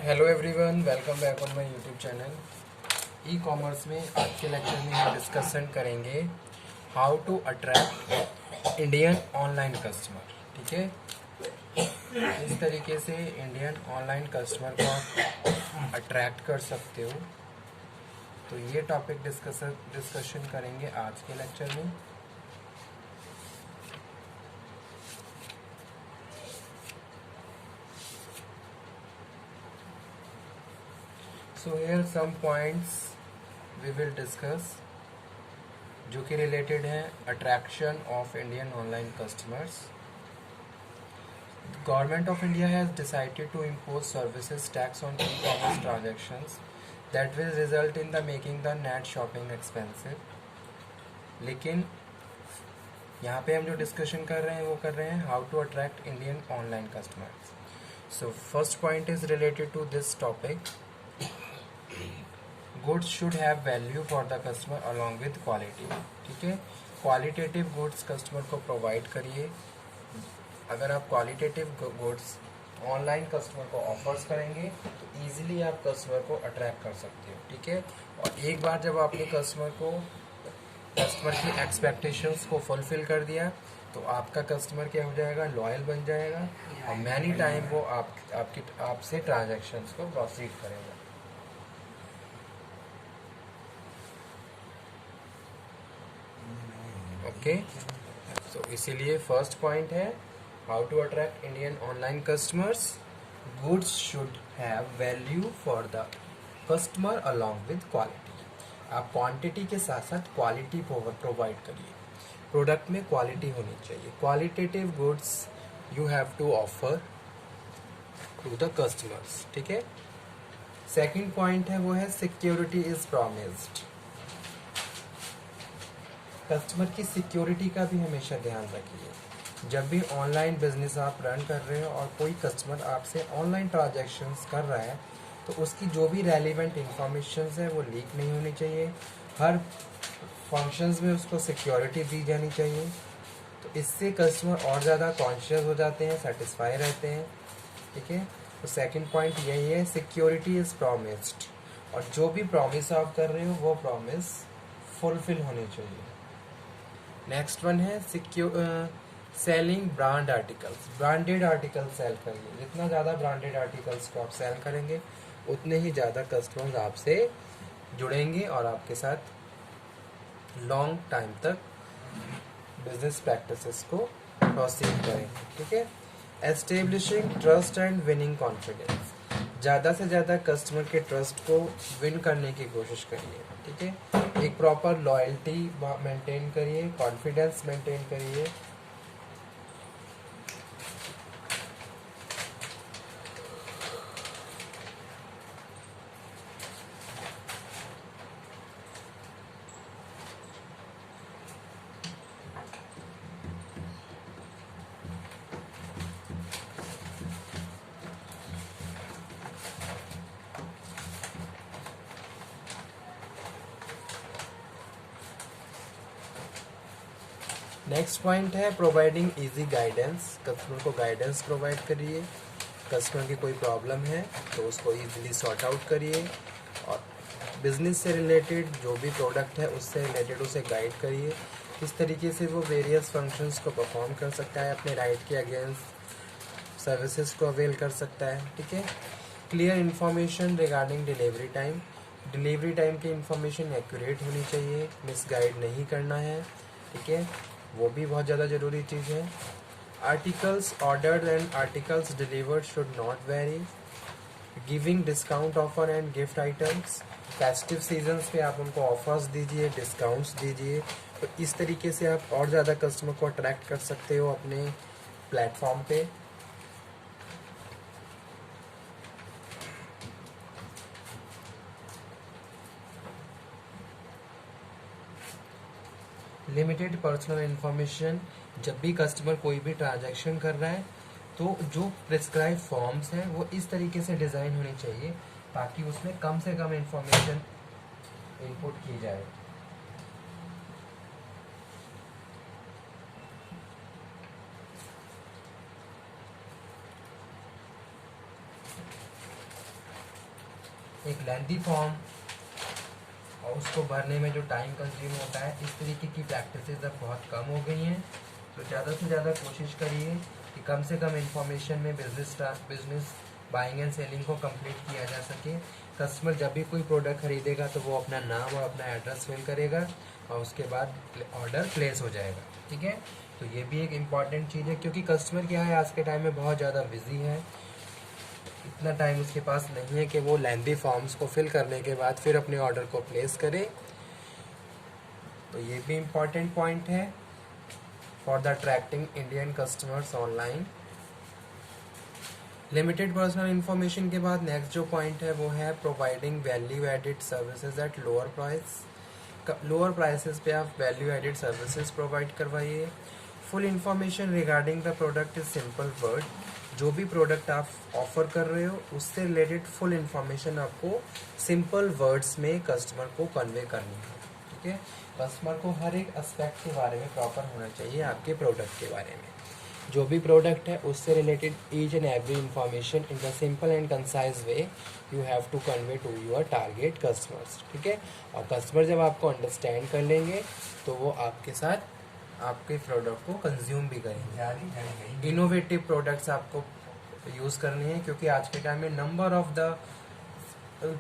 Hello everyone, welcome back on my YouTube channel. E commerce में आज के lecture में हम डिस्कशन करेंगे how to attract Indian online customer. ठीक है, इस तरीके से इंडियन ऑनलाइन कस्टमर को आप अट्रैक्ट कर सकते हो। तो ये टॉपिक डिस्कशन करेंगे आज के लेक्चर में। So here some points we will discuss जो कि रिलेटेड है attraction of Indian online customers. Government of India has decided to impose services tax on e-commerce transactions that will result in the making the net shopping expensive। लेकिन यहाँ पे हम जो discussion कर रहे हैं वो कर रहे हैं how to attract Indian online customers. So first point is related to this topic. Goods should have value for the customer along with quality. ठीक है, क्वालिटेटिव गुड्स कस्टमर को प्रोवाइड करिए। अगर आप क्वालिटेटिव गुड्स ऑनलाइन कस्टमर को offers करेंगे तो easily आप कस्टमर को अट्रैक्ट कर सकते हो। ठीक है, और एक बार जब आपने कस्टमर की एक्सपेक्टेशंस को फुलफिल कर दिया तो आपका कस्टमर क्या हो जाएगा, लॉयल बन जाएगा और मैनी टाइम वो आपसे ट्रांजैक्शंस को प्रोसीड करेगा। ओके, तो इसीलिए फर्स्ट पॉइंट है how to attract Indian online customers. Goods should have value for the customer along with quality. आप क्वांटिटी के साथ साथ क्वालिटी प्रोवाइड करिए। प्रोडक्ट में क्वालिटी होनी चाहिए। Qualitative goods you have to offer to the customers. ठीक है, सेकंड पॉइंट है वो है सिक्योरिटी इज प्रॉमिस्ड। कस्टमर की सिक्योरिटी का भी हमेशा ध्यान रखिए। जब भी ऑनलाइन बिजनेस आप रन कर रहे हो और कोई कस्टमर आपसे ऑनलाइन ट्रांजैक्शंस कर रहा है तो उसकी जो भी रेलिवेंट इंफॉर्मेशन है वो लीक नहीं होनी चाहिए। हर फंक्शंस में उसको सिक्योरिटी दी जानी चाहिए। तो इससे कस्टमर और ज़्यादा कॉन्शियस हो जाते हैं, सेटिस्फाई रहते हैं। ठीक है, तो सेकंड पॉइंट यही है, सिक्योरिटी इज़ प्रॉमिस्ड। और जो भी प्रॉमिस आप कर रहे हो वो प्रॉमिस फुलफिल होनी चाहिए। नेक्स्ट वन है selling brand articles. Branded article sell करिए। जितना ज़्यादा ब्रांडेड आर्टिकल्स को आप सेल करेंगे उतने ही ज़्यादा कस्टमर्स आपसे जुड़ेंगे और आपके साथ लॉन्ग टाइम तक बिजनेस प्रैक्टिसेस को प्रोसीड करेंगे। ठीक है, establishing trust and winning confidence. ज़्यादा से ज़्यादा कस्टमर के ट्रस्ट को विन करने की कोशिश करिए। ठीक है, एक प्रॉपर लॉयल्टी मेंटेन करिए, कॉन्फिडेंस मेंटेन करिए। नेक्स्ट पॉइंट है प्रोवाइडिंग इजी गाइडेंस। कस्टमर को गाइडेंस प्रोवाइड करिए। कस्टमर की कोई प्रॉब्लम है तो उसको इजीली सॉर्ट आउट करिए और बिजनेस से रिलेटेड जो भी प्रोडक्ट है उससे रिलेटेड उसे गाइड करिए किस तरीके से वो वेरियस फंक्शंस को परफॉर्म कर सकता है, अपने राइट के अगेंस्ट सर्विसेज को अवेल कर सकता है। ठीक है, clear information regarding delivery time. Delivery time की इन्फॉर्मेशन एक्यूरेट होनी चाहिए, मिसगाइड नहीं करना है। ठीक है, वो भी बहुत ज़्यादा ज़रूरी चीज़ है। Articles ordered and articles delivered should not very. Giving discount offer and gift items. Festive seasons पे आप उनको ऑफर्स दीजिए, डिस्काउंट्स दीजिए। तो इस तरीके से आप और ज़्यादा कस्टमर को अट्रैक्ट कर सकते हो अपने प्लेटफॉर्म पे। Limited personal information. जब भी कस्टमर कोई भी ट्रांजैक्शन कर रहा है तो जो प्रिस्क्राइब फॉर्म्स हैं वो इस तरीके से डिज़ाइन होनी चाहिए ताकि उसमें कम से कम इन्फॉर्मेशन इनपुट की जाए। एक लेंथी फॉर्म और उसको भरने में जो टाइम कंज्यूम होता है, इस तरीके की प्रैक्टिसेस अब बहुत कम हो गई हैं। तो ज़्यादा से ज़्यादा कोशिश करिए कि कम से कम इंफॉर्मेशन में बिजनेस बाइंग एंड सेलिंग को कंप्लीट किया जा सके। कस्टमर जब भी कोई प्रोडक्ट खरीदेगा तो वो अपना नाम और अपना एड्रेस फिल करेगा और उसके बाद ऑर्डर प्लेस हो जाएगा। ठीक है, तो ये भी एक इम्पॉर्टेंट चीज़ है, क्योंकि कस्टमर क्या है आज के टाइम में बहुत ज़्यादा बिजी है। इतना टाइम उसके पास नहीं है कि वो लेंथी फॉर्म्स को फिल करने के बाद फिर अपने ऑर्डर को प्लेस करे। तो ये भी इम्पॉर्टेंट पॉइंट है for the attracting Indian customers online. Limited personal information के बाद नेक्स्ट जो पॉइंट है वो है providing value added services at lower price. Lower prices पे आप वैल्यू एडिड सर्विसेज प्रोवाइड करवाइए। Full information regarding the product is simple word. जो भी प्रोडक्ट आप ऑफर कर रहे हो उससे रिलेटेड फुल इंफॉर्मेशन आपको सिंपल वर्ड्स में कस्टमर को कन्वे करनी है। ठीक है, कस्टमर को हर एक एस्पेक्ट के बारे में प्रॉपर होना चाहिए आपके प्रोडक्ट के बारे में। जो भी प्रोडक्ट है उससे related each and every information in the simple and concise way you have to convey to your target customers. ठीक है, और कस्टमर जब आपको अंडरस्टैंड कर लेंगे तो वो आपके साथ आपके प्रोडक्ट को कंज्यूम भी करेंगे। इनोवेटिव प्रोडक्ट्स आपको यूज़ करनी है, क्योंकि आज के टाइम में नंबर ऑफ द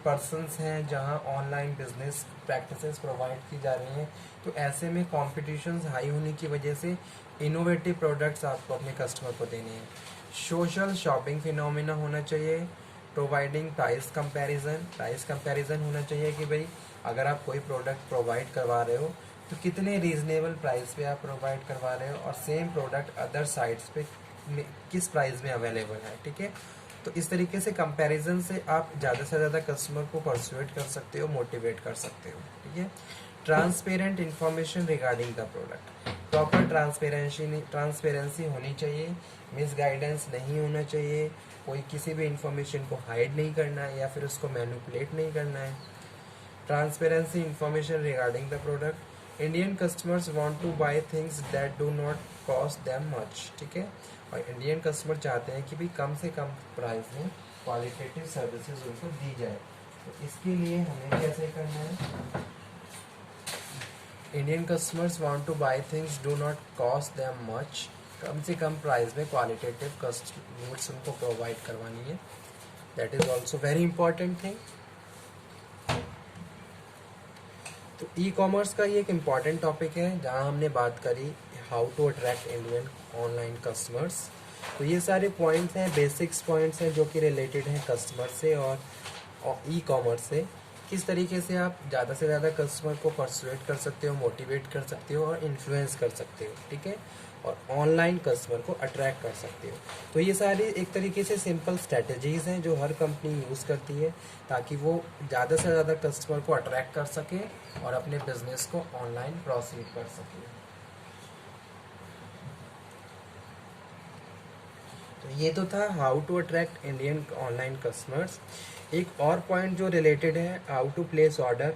पर्सन्स हैं जहां ऑनलाइन बिजनेस प्रैक्टिसेस प्रोवाइड की जा रही हैं। तो ऐसे में कॉम्पिटिशन्स हाई होने की वजह से इनोवेटिव प्रोडक्ट्स आपको अपने कस्टमर को देने हैं। सोशल शॉपिंग फिनोमिना होना चाहिए। प्रोवाइडिंग प्राइस कंपैरिजन होना चाहिए कि भाई अगर आप कोई प्रोडक्ट प्रोवाइड करवा रहे हो तो कितने रीजनेबल प्राइस पे आप प्रोवाइड करवा रहे हो और सेम प्रोडक्ट अदर साइट्स पे किस प्राइस में अवेलेबल है। ठीक है, तो इस तरीके से कंपैरिजन से आप ज़्यादा से ज़्यादा कस्टमर को परसुएट कर सकते हो, मोटिवेट कर सकते हो। ठीक है, transparent information regarding the product. Proper transparency होनी चाहिए, मिस गाइडेंस नहीं होना चाहिए, कोई किसी भी इंफॉर्मेशन को हाइड नहीं करना है या फिर उसको मैनिपुलेट नहीं करना है। Transparency information regarding the product. Indian customers want to buy things that do not cost them much. ठीक है, और इंडियन कस्टमर चाहते हैं कि भी कम से कम प्राइस में क्वालिटेटिव सर्विसेज उनको दी जाए। तो इसके लिए हमें कैसे करना है, Indian customers want to buy things do not cost them much. कम से कम प्राइस में क्वालिटेटिव गुड्स उनको प्रोवाइड करवानी है। That is also very important thing. तो ई कॉमर्स का ये एक इम्पॉर्टेंट टॉपिक है जहाँ हमने बात करी how to attract Indian online customers. तो ये सारे पॉइंट्स हैं, बेसिक्स पॉइंट्स हैं जो कि रिलेटेड हैं कस्टमर से और ई कॉमर्स से। किस तरीके से आप ज़्यादा से ज़्यादा कस्टमर को परसुएट कर सकते हो, मोटिवेट कर सकते हो और इन्फ्लुएंस कर सकते हो। ठीक है, और ऑनलाइन कस्टमर को अट्रैक्ट कर सकते हो। तो ये सारी एक तरीके से सिंपल स्ट्रैटेजीज़ हैं जो हर कंपनी यूज़ करती है ताकि वो ज़्यादा से ज़्यादा कस्टमर को अट्रैक्ट कर सके और अपने बिजनेस को ऑनलाइन प्रोसीड कर सके। तो ये तो था how to attract Indian online customers. एक और पॉइंट जो रिलेटेड है हाउ टू प्लेस ऑर्डर।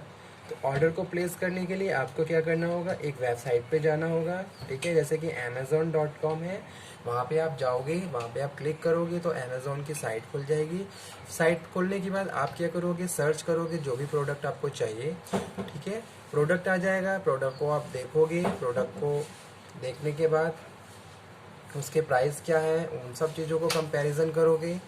तो ऑर्डर को प्लेस करने के लिए आपको क्या करना होगा, एक वेबसाइट पे जाना होगा। ठीक है, जैसे कि amazon.com है, वहाँ पे आप जाओगे, वहाँ पे आप क्लिक करोगे तो अमेज़ॉन की साइट खुल जाएगी। साइट खुलने के बाद आप क्या करोगे, सर्च करोगे जो भी प्रोडक्ट आपको चाहिए। ठीक है, प्रोडक्ट आ जाएगा, प्रोडक्ट को आप देखोगे, प्रोडक्ट को देखने के बाद उसके प्राइस क्या है उन सब चीज़ों को कंपैरिजन करोगे।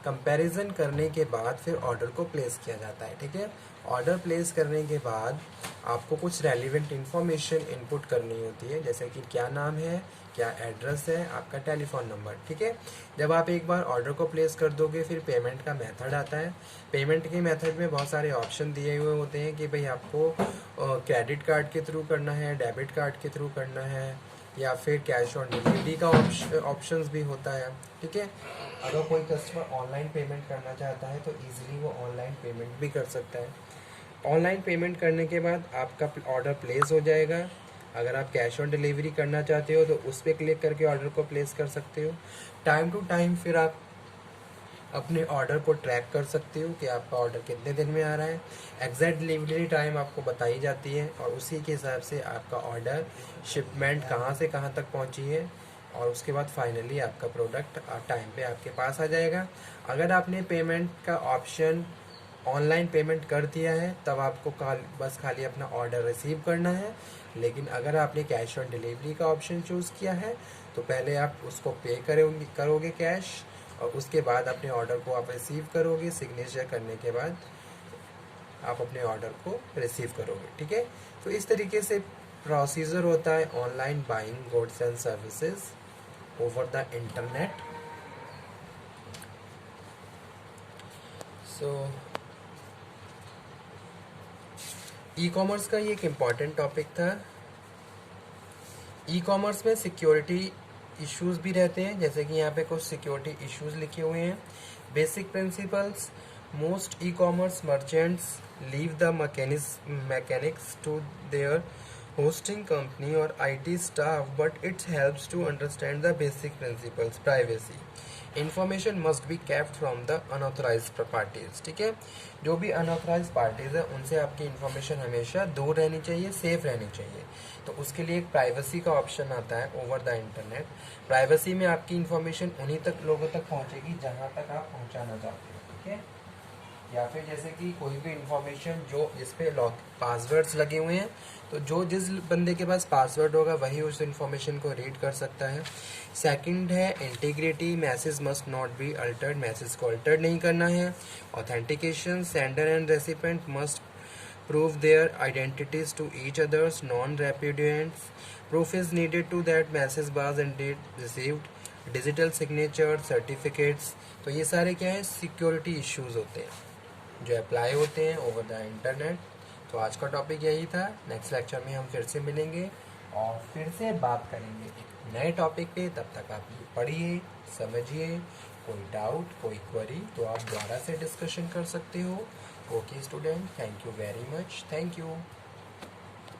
कंपैरिजन करने के बाद फिर ऑर्डर को प्लेस किया जाता है। ठीक है, ऑर्डर प्लेस करने के बाद आपको कुछ रेलिवेंट इन्फॉर्मेशन इनपुट करनी होती है, जैसे कि क्या नाम है, क्या एड्रेस है, आपका टेलीफोन नंबर। ठीक है, जब आप एक बार ऑर्डर को प्लेस कर दोगे फिर पेमेंट का मेथड आता है। पेमेंट के मेथड में बहुत सारे ऑप्शन दिए हुए होते हैं कि भाई आपको क्रेडिट कार्ड के थ्रू करना है, डेबिट कार्ड के थ्रू करना है या फिर कैश ऑन डिलीवरी का ऑप्शंस भी होता है। ठीक है, अगर कोई कस्टमर ऑनलाइन पेमेंट करना चाहता है तो इजीली वो ऑनलाइन पेमेंट भी कर सकता है। ऑनलाइन पेमेंट करने के बाद आपका ऑर्डर प्लेस हो जाएगा। अगर आप कैश ऑन डिलीवरी करना चाहते हो तो उस पर क्लिक करके ऑर्डर को प्लेस कर सकते हो। टाइम टू टाइम फिर आप अपने ऑर्डर को ट्रैक कर सकते हो कि आपका ऑर्डर कितने दिन में आ रहा है। एग्जैक्ट डिलीवरी टाइम आपको बताई जाती है और उसी के हिसाब से आपका ऑर्डर शिपमेंट कहाँ से कहाँ तक पहुँची है और उसके बाद फाइनली आपका प्रोडक्ट टाइम पे आपके पास आ जाएगा। अगर आपने पेमेंट का ऑप्शन ऑनलाइन पेमेंट कर दिया है तब आपको बस खाली अपना ऑर्डर रिसीव करना है। लेकिन अगर आपने कैश ऑन डिलीवरी का ऑप्शन चूज़ किया है तो पहले आप उसको पे करोगे कैश, और उसके बाद अपने ऑर्डर को आप रिसीव करोगे। सिग्नेचर करने के बाद आप अपने ऑर्डर को रिसीव करोगे, ठीक है। तो इस तरीके से प्रोसीजर होता है online buying goods and services over the internet. So e commerce का ये एक इम्पॉर्टेंट टॉपिक था। ई कॉमर्स में सिक्योरिटी इश्यूज भी रहते हैं, जैसे कि यहाँ पे कुछ सिक्योरिटी इश्यूज लिखे हुए हैं। Basic principles, most e commerce merchants leave the mechanics to their hosting company or IT staff, but it helps to understand the basic principles. Privacy, information must be kept from the unauthorized parties, ठीक है। जो भी unauthorized parties है उनसे आपकी information हमेशा दूर रहनी चाहिए, सेफ रहनी चाहिए। तो उसके लिए एक प्राइवेसी का ऑप्शन आता है ओवर द इंटरनेट। प्राइवेसी में आपकी इन्फॉर्मेशन उन्हीं तक लोगों तक पहुंचेगी जहां तक आप पहुंचाना चाहते हो, ठीक है। या फिर जैसे कि कोई भी इंफॉर्मेशन जो जिसपे लॉक पासवर्ड्स लगे हुए हैं, तो जो जिस बंदे के पास पासवर्ड होगा वही उस इंफॉर्मेशन को रीड कर सकता है। सेकंड है integrity, message must not be altered, message को अल्टर नहीं करना है। Authentication, sender and recipient must prove their identities to each others, non-repudiants. Proof is needed to that message was indeed received. Digital signature, certificates. तो ये सारे क्या है, security issues होते हैं जो अप्लाई होते हैं ओवर द इंटरनेट। तो आज का टॉपिक यही था। नेक्स्ट लेक्चर में हम फिर से मिलेंगे और फिर से बात करेंगे एक नए टॉपिक पे। तब तक आप पढ़िए, समझिए। कोई डाउट, कोई क्वेरी तो आप दोबारा से डिस्कशन कर सकते हो। Okay student, thank you very much, thank you.